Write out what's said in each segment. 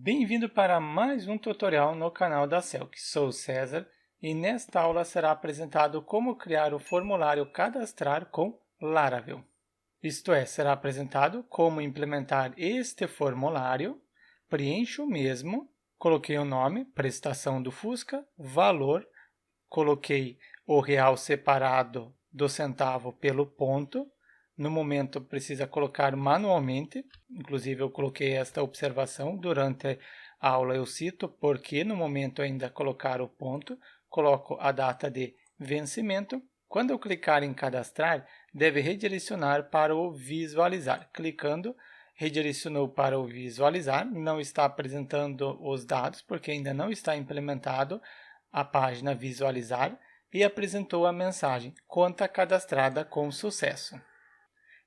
Bem-vindo para mais um tutorial no canal da Selk. Sou o César e nesta aula será apresentado como criar o formulário cadastrar com Laravel. Isto é, será apresentado como implementar este formulário, preencho o mesmo, coloquei o nome, prestação do Fusca, valor, coloquei o real separado do centavo pelo ponto. No momento precisa colocar manualmente, inclusive eu coloquei esta observação durante a aula, eu cito, porque no momento ainda colocar o ponto, coloco a data de vencimento. Quando eu clicar em cadastrar, deve redirecionar para o visualizar. Clicando, redirecionou para o visualizar, não está apresentando os dados porque ainda não está implementado a página visualizar e apresentou a mensagem conta cadastrada com sucesso.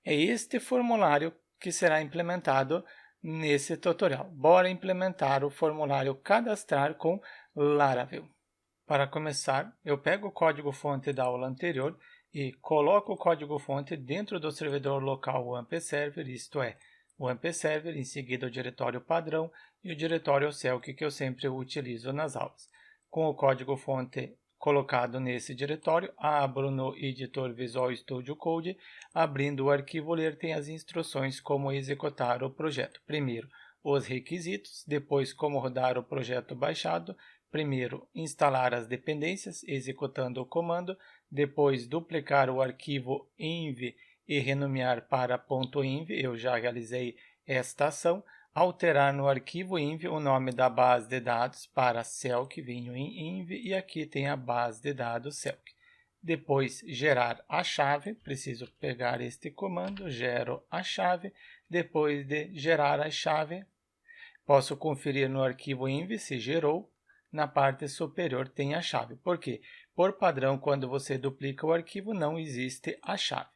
É este formulário que será implementado nesse tutorial. Bora implementar o formulário cadastrar com Laravel. Para começar, eu pego o código-fonte da aula anterior e coloco o código-fonte dentro do servidor local AmpServer, isto é, o AmpServer, em seguida o diretório padrão e o diretório Selk que eu sempre utilizo nas aulas. Com o código-fonte colocado nesse diretório, abro no editor Visual Studio Code, abrindo o arquivo ler tem as instruções como executar o projeto. Primeiro, os requisitos, depois como rodar o projeto baixado, primeiro instalar as dependências, executando o comando, depois duplicar o arquivo env e renomear para .env, eu já realizei esta ação, alterar no arquivo env o nome da base de dados para Selk, venho em env e aqui tem a base de dados Selk. Depois gerar a chave, preciso pegar este comando, gero a chave. Depois de gerar a chave, posso conferir no arquivo env se gerou. Na parte superior tem a chave. Por quê? Por padrão, quando você duplica o arquivo, não existe a chave.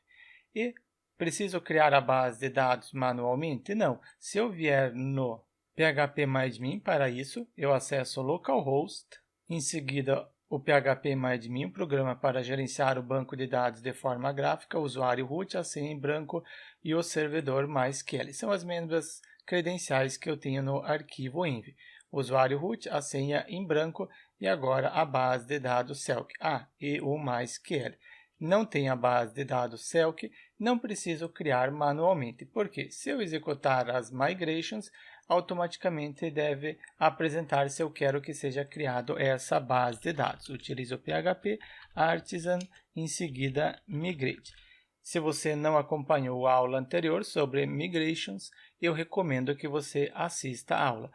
E preciso criar a base de dados manualmente? Não. Se eu vier no phpMyAdmin, para isso, eu acesso localhost, em seguida o phpMyAdmin, um programa para gerenciar o banco de dados de forma gráfica, usuário root, a senha em branco e o servidor MySQL. São as mesmas credenciais que eu tenho no arquivo env. Usuário root, a senha em branco e agora a base de dados Selk. E o MySQL. Não tem a base de dados Selk, não preciso criar manualmente, porque se eu executar as migrations, automaticamente deve apresentar se eu quero que seja criado essa base de dados. Utilizo o PHP Artisan, em seguida Migrate. Se você não acompanhou a aula anterior sobre migrations, eu recomendo que você assista a aula.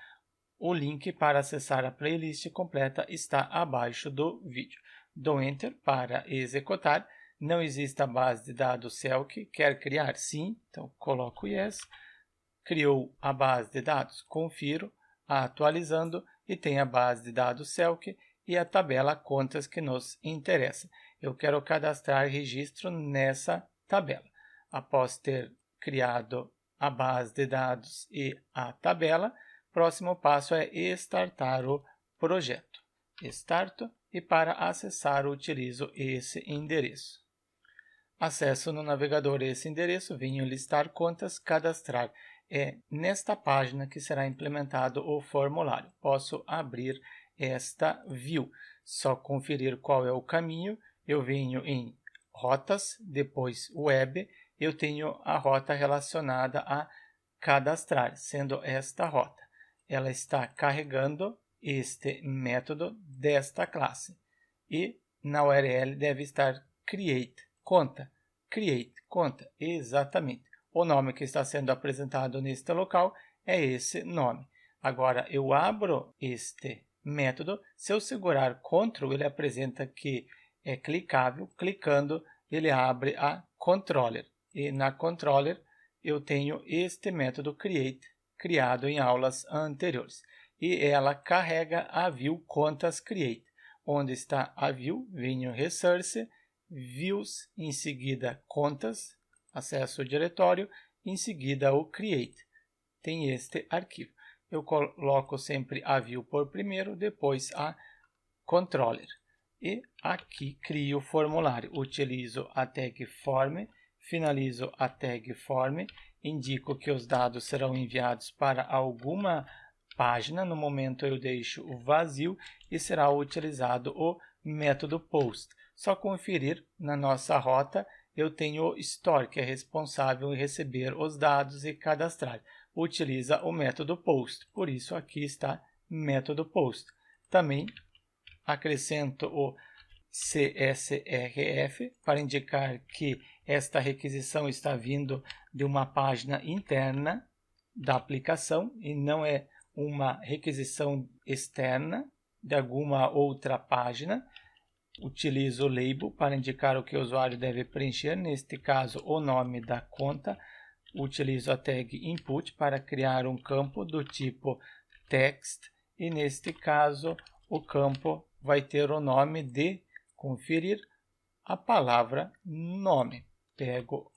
O link para acessar a playlist completa está abaixo do vídeo. Dou Enter para executar. Não existe a base de dados Selk. Quer criar? Sim. Então, coloco Yes. Criou a base de dados. Confiro. Atualizando. E tem a base de dados Selk e a tabela contas que nos interessa. Eu quero cadastrar registro nessa tabela. Após ter criado a base de dados e a tabela, próximo passo é startar o projeto. Starto e para acessar utilizo esse endereço. Acesso no navegador esse endereço, venho listar contas, cadastrar. É nesta página que será implementado o formulário. Posso abrir esta view. Só conferir qual é o caminho. Eu venho em rotas, depois web. Eu tenho a rota relacionada a cadastrar, sendo esta rota. Ela está carregando este método desta classe. E na URL deve estar create conta. Create conta, exatamente. O nome que está sendo apresentado neste local é esse nome. Agora eu abro este método. Se eu segurar Ctrl, ele apresenta que é clicável. Clicando, ele abre a controller. E na controller eu tenho este método create, criado em aulas anteriores. E ela carrega a view contas create. Onde está a view? Venho resource, views, em seguida contas, acesso ao diretório, em seguida o create. Tem este arquivo. Eu coloco sempre a view por primeiro, depois a controller. E aqui crio o formulário. Utilizo a tag form, finalizo a tag form, indico que os dados serão enviados para alguma página. No momento eu deixo o vazio e será utilizado o método post. Só conferir na nossa rota, eu tenho o store, que é responsável em receber os dados e cadastrar. Utiliza o método post, por isso aqui está método post. Também acrescento o CSRF para indicar que esta requisição está vindo de uma página interna da aplicação e não é uma requisição externa de alguma outra página. Utilizo o label para indicar o que o usuário deve preencher, neste caso o nome da conta. Utilizo a tag input para criar um campo do tipo text e neste caso o campo vai ter o nome de conferir a palavra nome. Pego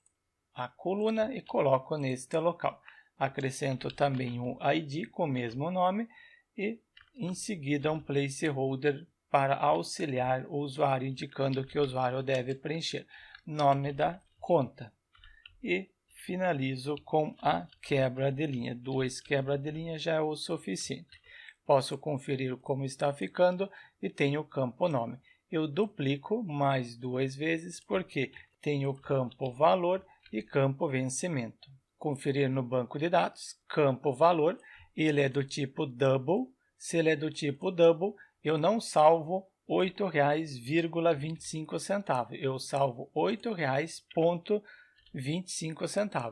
a coluna e coloco neste local. Acrescento também um ID com o mesmo nome e em seguida um placeholder para auxiliar o usuário, indicando que o usuário deve preencher nome da conta. E finalizo com a quebra de linha. 2 quebras de linha já é o suficiente. Posso conferir como está ficando e tenho o campo nome. Eu duplico mais 2 vezes porque tenho o campo valor e campo vencimento. Conferir no banco de dados, campo valor, ele é do tipo double. Se ele é do tipo double, eu não salvo R$ 8,25, eu salvo R$ 8,25.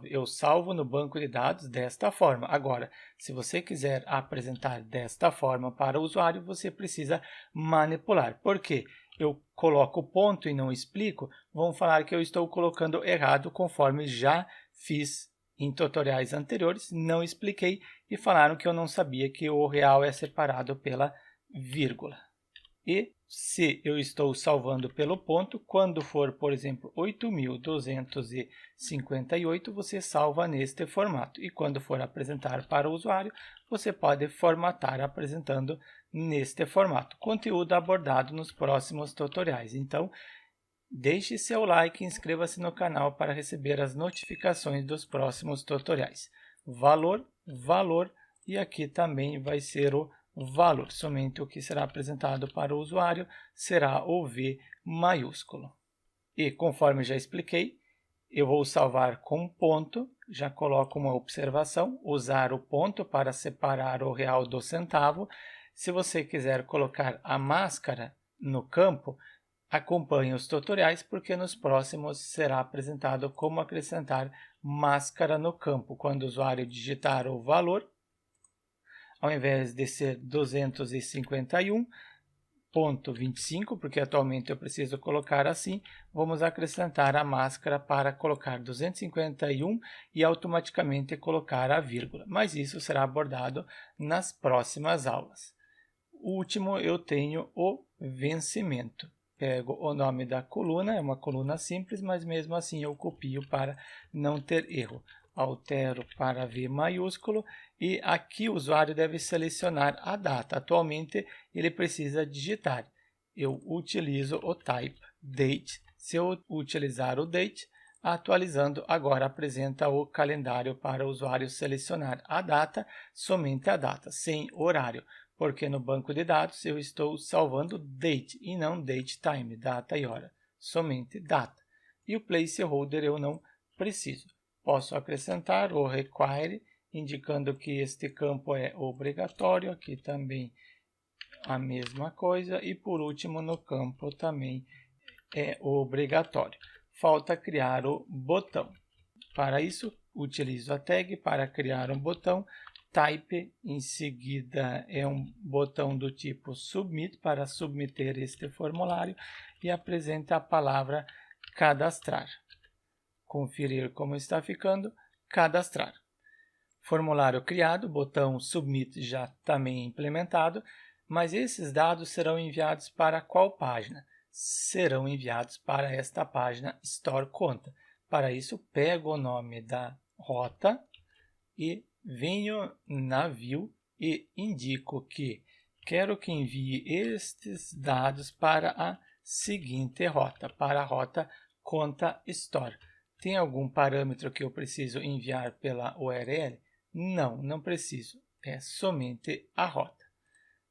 Eu salvo no banco de dados desta forma. Agora, se você quiser apresentar desta forma para o usuário, você precisa manipular. Por quê? Eu coloco ponto e não explico, vão falar que eu estou colocando errado conforme já fiz em tutoriais anteriores, não expliquei e falaram que eu não sabia que o real é separado pela vírgula. E se eu estou salvando pelo ponto, quando for, por exemplo, 8.258, você salva neste formato. E quando for apresentar para o usuário, você pode formatar apresentando neste formato. Conteúdo abordado nos próximos tutoriais. Então, deixe seu like e inscreva-se no canal para receber as notificações dos próximos tutoriais. Valor, valor e aqui também vai ser o valor. Somente o que será apresentado para o usuário será o V maiúsculo. E conforme já expliquei, eu vou salvar com ponto, já coloco uma observação, usar o ponto para separar o real do centavo. Se você quiser colocar a máscara no campo, acompanhe os tutoriais, porque nos próximos será apresentado como acrescentar máscara no campo. Quando o usuário digitar o valor, ao invés de ser 251,25, porque atualmente eu preciso colocar assim, vamos acrescentar a máscara para colocar 251 e automaticamente colocar a vírgula. Mas isso será abordado nas próximas aulas. O último, eu tenho o vencimento. Pego o nome da coluna, é uma coluna simples, mas mesmo assim eu copio para não ter erro. Altero para V maiúsculo e aqui o usuário deve selecionar a data. Atualmente ele precisa digitar. Eu utilizo o type date. Se eu utilizar o date, atualizando, agora apresenta o calendário para o usuário selecionar a data, somente a data, sem horário. Porque no banco de dados eu estou salvando date e não date time, data e hora, somente data. E o placeholder eu não preciso. Posso acrescentar o require, indicando que este campo é obrigatório, aqui também a mesma coisa, e por último no campo também é obrigatório. Falta criar o botão. Para isso, utilizo a tag para criar um botão. Type, em seguida, é um botão do tipo Submit para submeter este formulário e apresenta a palavra cadastrar. Conferir como está ficando, cadastrar. Formulário criado, botão Submit já também implementado, mas esses dados serão enviados para qual página? Serão enviados para esta página Store Conta. Para isso, pego o nome da rota e venho na View e indico que quero que envie estes dados para a seguinte rota, para a rota Conta Store. Tem algum parâmetro que eu preciso enviar pela URL? Não, não preciso. é somente a rota.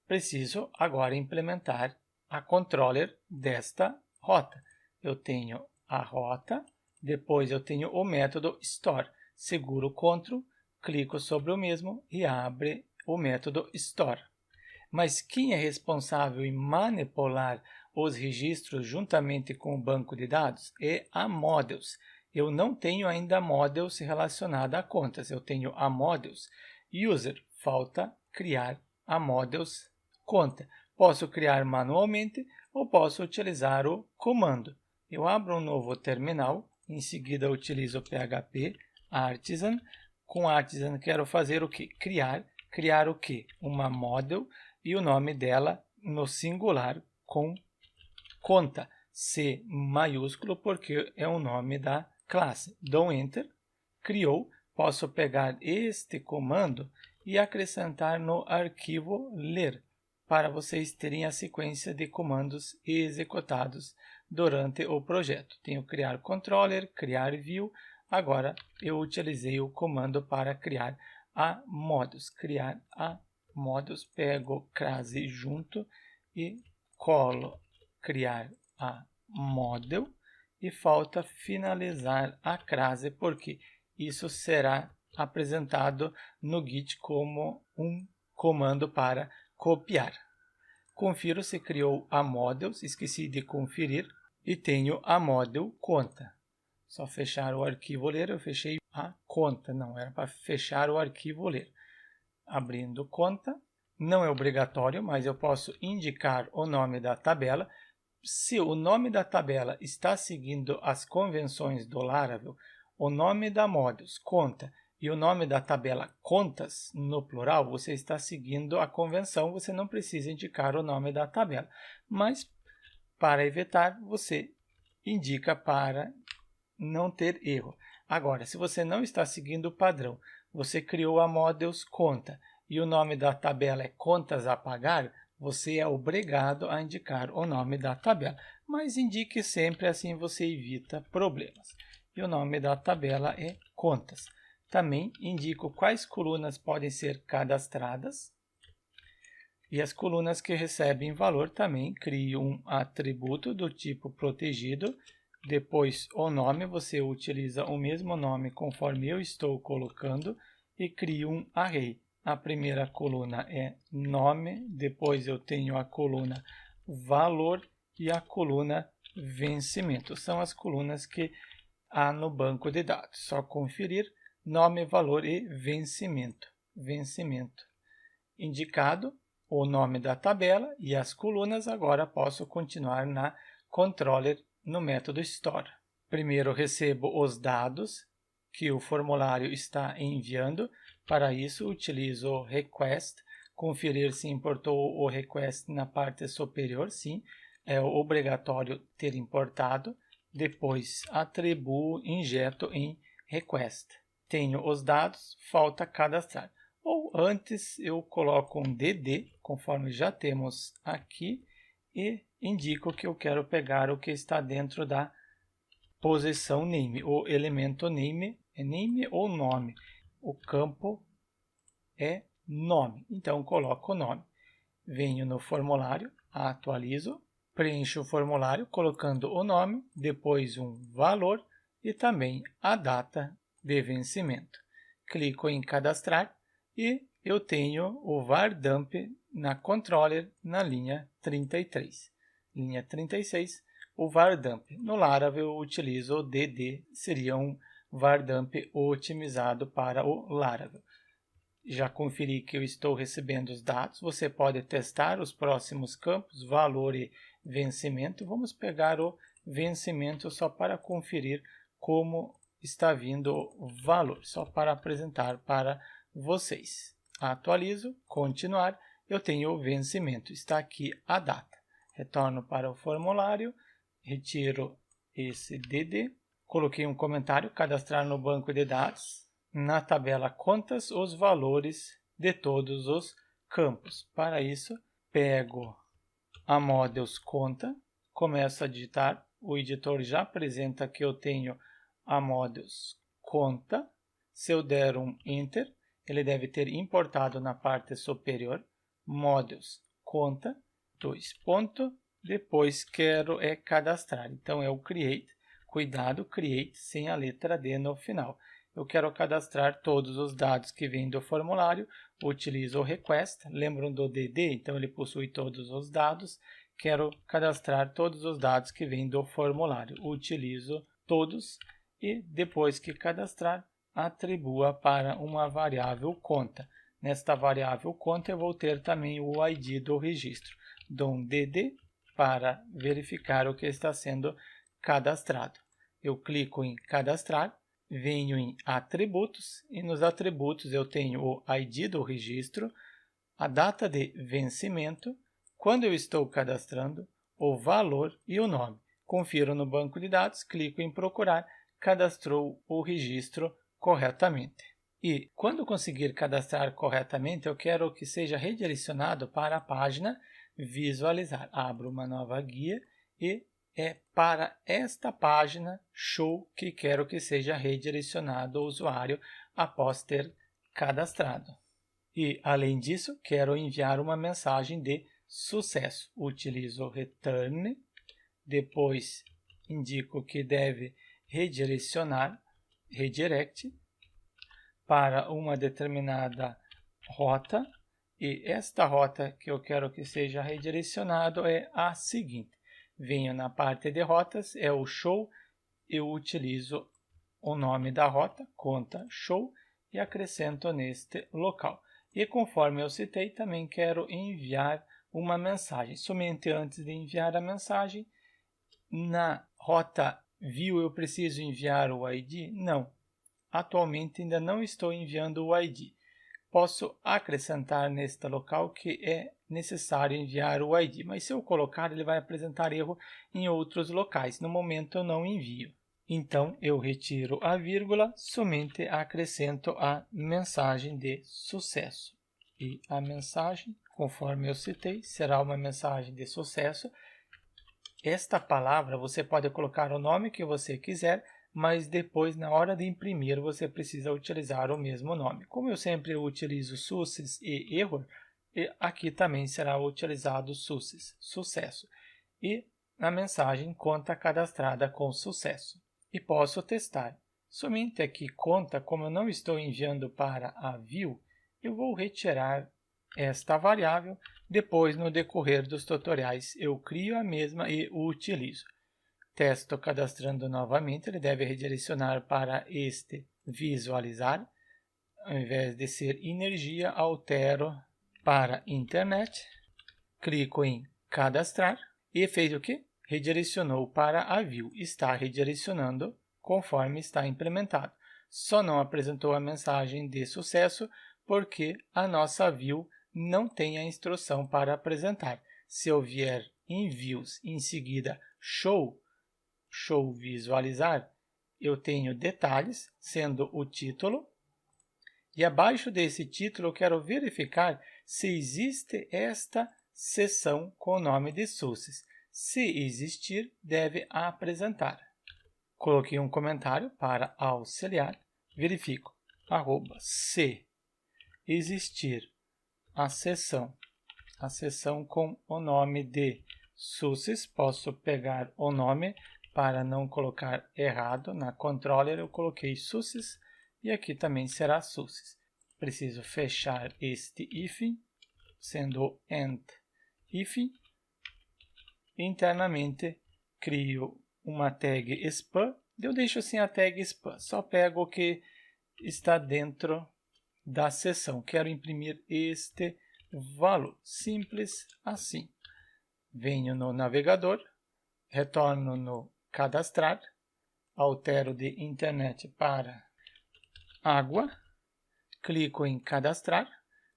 Preciso agora implementar a controller desta rota. Eu tenho a rota, depois eu tenho o método store. Seguro Ctrl, clico sobre o mesmo e abre o método store. Mas quem é responsável em manipular os registros juntamente com o banco de dados é a Models. Eu não tenho ainda Models relacionada a contas, eu tenho a Models User, falta criar a Models conta. Posso criar manualmente ou posso utilizar o comando. Eu abro um novo terminal, em seguida utilizo o PHP Artisan. Com Artisan quero fazer o que? Criar o que? Uma model e o nome dela no singular com conta. C maiúsculo porque é o nome da classe. Dou Enter, criou. Posso pegar este comando e acrescentar no arquivo ler, para vocês terem a sequência de comandos executados durante o projeto. Tenho criar controller, criar view. Agora eu utilizei o comando para criar a models. Criar a models, pego crase junto e colo criar a model e falta finalizar a crase, porque isso será apresentado no Git como um comando para copiar. Confiro se criou a models, esqueci de conferir, e tenho a model conta. Só fechar o arquivo ler, eu fechei a conta, não era para fechar o arquivo ler. Abrindo conta, não é obrigatório, mas eu posso indicar o nome da tabela. Se o nome da tabela está seguindo as convenções do Laravel, o nome da models, conta, e o nome da tabela contas, no plural, você está seguindo a convenção, você não precisa indicar o nome da tabela. Mas, para evitar, você indica para não ter erro. Agora, se você não está seguindo o padrão, você criou a models conta e o nome da tabela é contas a pagar, você é obrigado a indicar o nome da tabela. Mas indique sempre, assim você evita problemas. E o nome da tabela é contas. Também indico quais colunas podem ser cadastradas. E as colunas que recebem valor também crio um atributo do tipo protegido. Depois o nome, você utiliza o mesmo nome conforme eu estou colocando e crio um array. A primeira coluna é nome, depois eu tenho a coluna valor e a coluna vencimento. São as colunas que há no banco de dados. Só conferir nome, valor e vencimento. Vencimento indicado, o nome da tabela e as colunas. Agora posso continuar na controller no método store. Primeiro recebo os dados que o formulário está enviando. Para isso utilizo o request, conferir se importou o request na parte superior, sim, é obrigatório ter importado. Depois atribuo, injeto em request. Tenho os dados, falta cadastrar. Ou antes eu coloco um DD, conforme já temos aqui, e indico que eu quero pegar o que está dentro da posição name. O elemento name é name ou nome. O campo é nome. Então coloco o nome. Venho no formulário, atualizo, preencho o formulário colocando o nome, depois um valor e também a data de vencimento. Clico em cadastrar e eu tenho o var dump na controller na linha 33. Linha 36, o var dump. No Laravel eu utilizo o DD, seria um var dump otimizado para o Laravel. Já conferi que eu estou recebendo os dados. Você pode testar os próximos campos, valor e vencimento. Vamos pegar o vencimento só para conferir como está vindo o valor, só para apresentar para vocês. Atualizo, continuar, eu tenho o vencimento, está aqui a data. Retorno para o formulário, retiro esse DD, coloquei um comentário, cadastrar no banco de dados. Na tabela contas, os valores de todos os campos. Para isso, pego a models conta, começo a digitar, o editor já apresenta que eu tenho a models conta. Se eu der um enter, ele deve ter importado na parte superior, modules, conta, depois quero cadastrar. Então é o create, cuidado, create sem a letra D no final. Eu quero cadastrar todos os dados que vêm do formulário, utilizo o request, lembram do DD? Então ele possui todos os dados. Quero cadastrar todos os dados que vêm do formulário, utilizo todos e depois que cadastrar, atribua para uma variável conta. Nesta variável conta eu vou ter também o ID do registro. Dou um DD para verificar o que está sendo cadastrado. Eu clico em cadastrar, venho em atributos e nos atributos eu tenho o ID do registro, a data de vencimento, quando eu estou cadastrando, o valor e o nome. Confiro no banco de dados, clico em procurar, cadastrou o registro corretamente. E quando conseguir cadastrar corretamente, eu quero que seja redirecionado para a página visualizar. Abro uma nova guia e é para esta página show que quero que seja redirecionado o usuário após ter cadastrado. E, além disso, quero enviar uma mensagem de sucesso. Utilizo return, depois indico que deve redirecionar, redirect, para uma determinada rota. E esta rota que eu quero que seja redirecionado é a seguinte. Venho na parte de rotas, é o show, eu utilizo o nome da rota, conta show, e acrescento neste local. E conforme eu citei, também quero enviar uma mensagem. Somente antes de enviar a mensagem, na rota view eu preciso enviar o ID? Não. Atualmente ainda não estou enviando o ID. Posso acrescentar neste local que é necessário enviar o ID, mas se eu colocar ele vai apresentar erro em outros locais. No momento eu não envio. Então eu retiro a vírgula, somente acrescento a mensagem de sucesso. E a mensagem, conforme eu citei, será uma mensagem de sucesso. Esta palavra você pode colocar o nome que você quiser, mas depois, na hora de imprimir, você precisa utilizar o mesmo nome. Como eu sempre utilizo success e error, aqui também será utilizado success, sucesso. E a mensagem conta cadastrada com sucesso. E posso testar. Somente aqui conta, como eu não estou enviando para a view, eu vou retirar esta variável. Depois, no decorrer dos tutoriais, eu crio a mesma e o utilizo. Testo cadastrando novamente, ele deve redirecionar para este visualizar. Ao invés de ser energia, altero para internet. Clico em cadastrar e fez o quê? Redirecionou para a view. Está redirecionando conforme está implementado. Só não apresentou a mensagem de sucesso porque a nossa view não tem a instrução para apresentar. Se eu vier em views, em seguida show visualizar, eu tenho detalhes, sendo o título, e abaixo desse título eu quero verificar se existe esta seção com o nome de success. Se existir, deve apresentar. Coloquei um comentário para auxiliar, verifico, se existir a seção com o nome de success, posso pegar o nome para não colocar errado. Na controller eu coloquei success e aqui também será success. Preciso fechar este hífen, sendo end hífen. Internamente crio uma tag spam. Eu deixo assim a tag spam, só pego o que está dentro da seção. Quero imprimir este valor, simples assim. Venho no navegador, retorno no cadastrar, altero de internet para água, clico em cadastrar,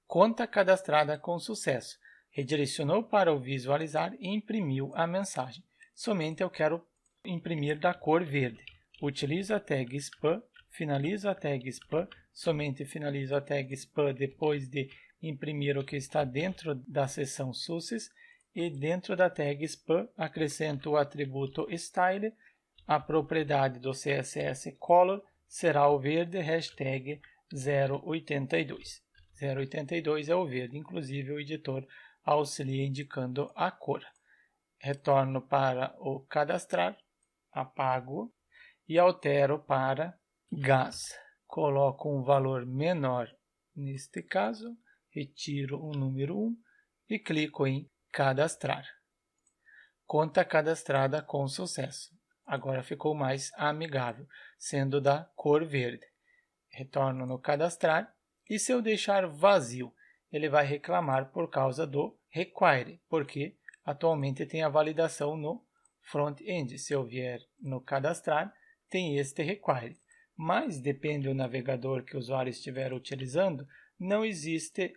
conta cadastrada com sucesso. Redirecionou para o visualizar e imprimiu a mensagem. Somente eu quero imprimir da cor verde. Utilizo a tag spam, finalizo a tag spam, somente finalizo a tag spam depois de imprimir o que está dentro da seção success. E dentro da tag spam acrescento o atributo style, a propriedade do CSS color será o verde, hashtag 0,82. 0,82 é o verde, inclusive o editor auxilia indicando a cor. Retorno para o cadastrar, apago e altero para gás. Coloco um valor menor neste caso, retiro o número 1 e clico em cadastrar. Conta cadastrada com sucesso. Agora ficou mais amigável, sendo da cor verde. Retorno no cadastrar e se eu deixar vazio, ele vai reclamar por causa do require, porque atualmente tem a validação no front-end. Se eu vier no cadastrar, tem este require. Mas depende do navegador que o usuário estiver utilizando, não existe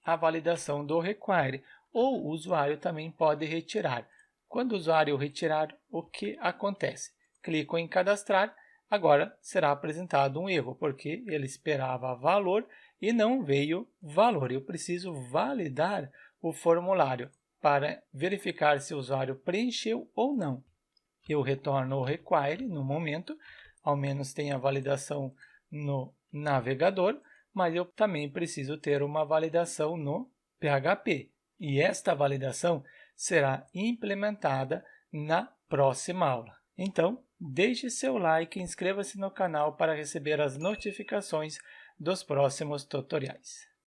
a validação do require, ou o usuário também pode retirar. Quando o usuário retirar, o que acontece? Clico em cadastrar, agora será apresentado um erro, porque ele esperava valor e não veio valor. Eu preciso validar o formulário para verificar se o usuário preencheu ou não. Eu retorno o require no momento, ao menos tem a validação no navegador, mas eu também preciso ter uma validação no PHP. E esta validação será implementada na próxima aula. Então, deixe seu like e inscreva-se no canal para receber as notificações dos próximos tutoriais.